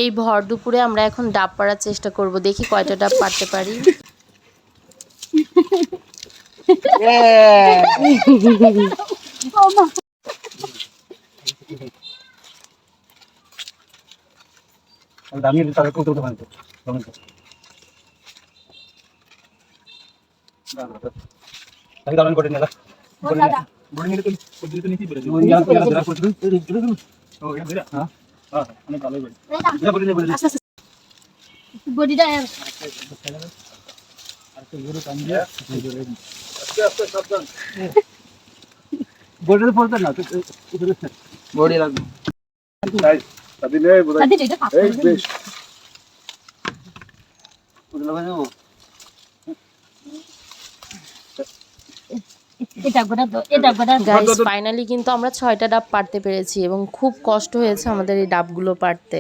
এই ভর দুপুরে আমরা এখন ডাব পাড়ার চেষ্টা করব, দেখি কয়টা ডাব পারতে পারি। গাইস ফাইনালি কিন্তু আমরা 6টা ডাব পারতে পেরেছি এবং খুব কষ্ট হয়েছে আমাদের এই ডাবগুলো পারতে।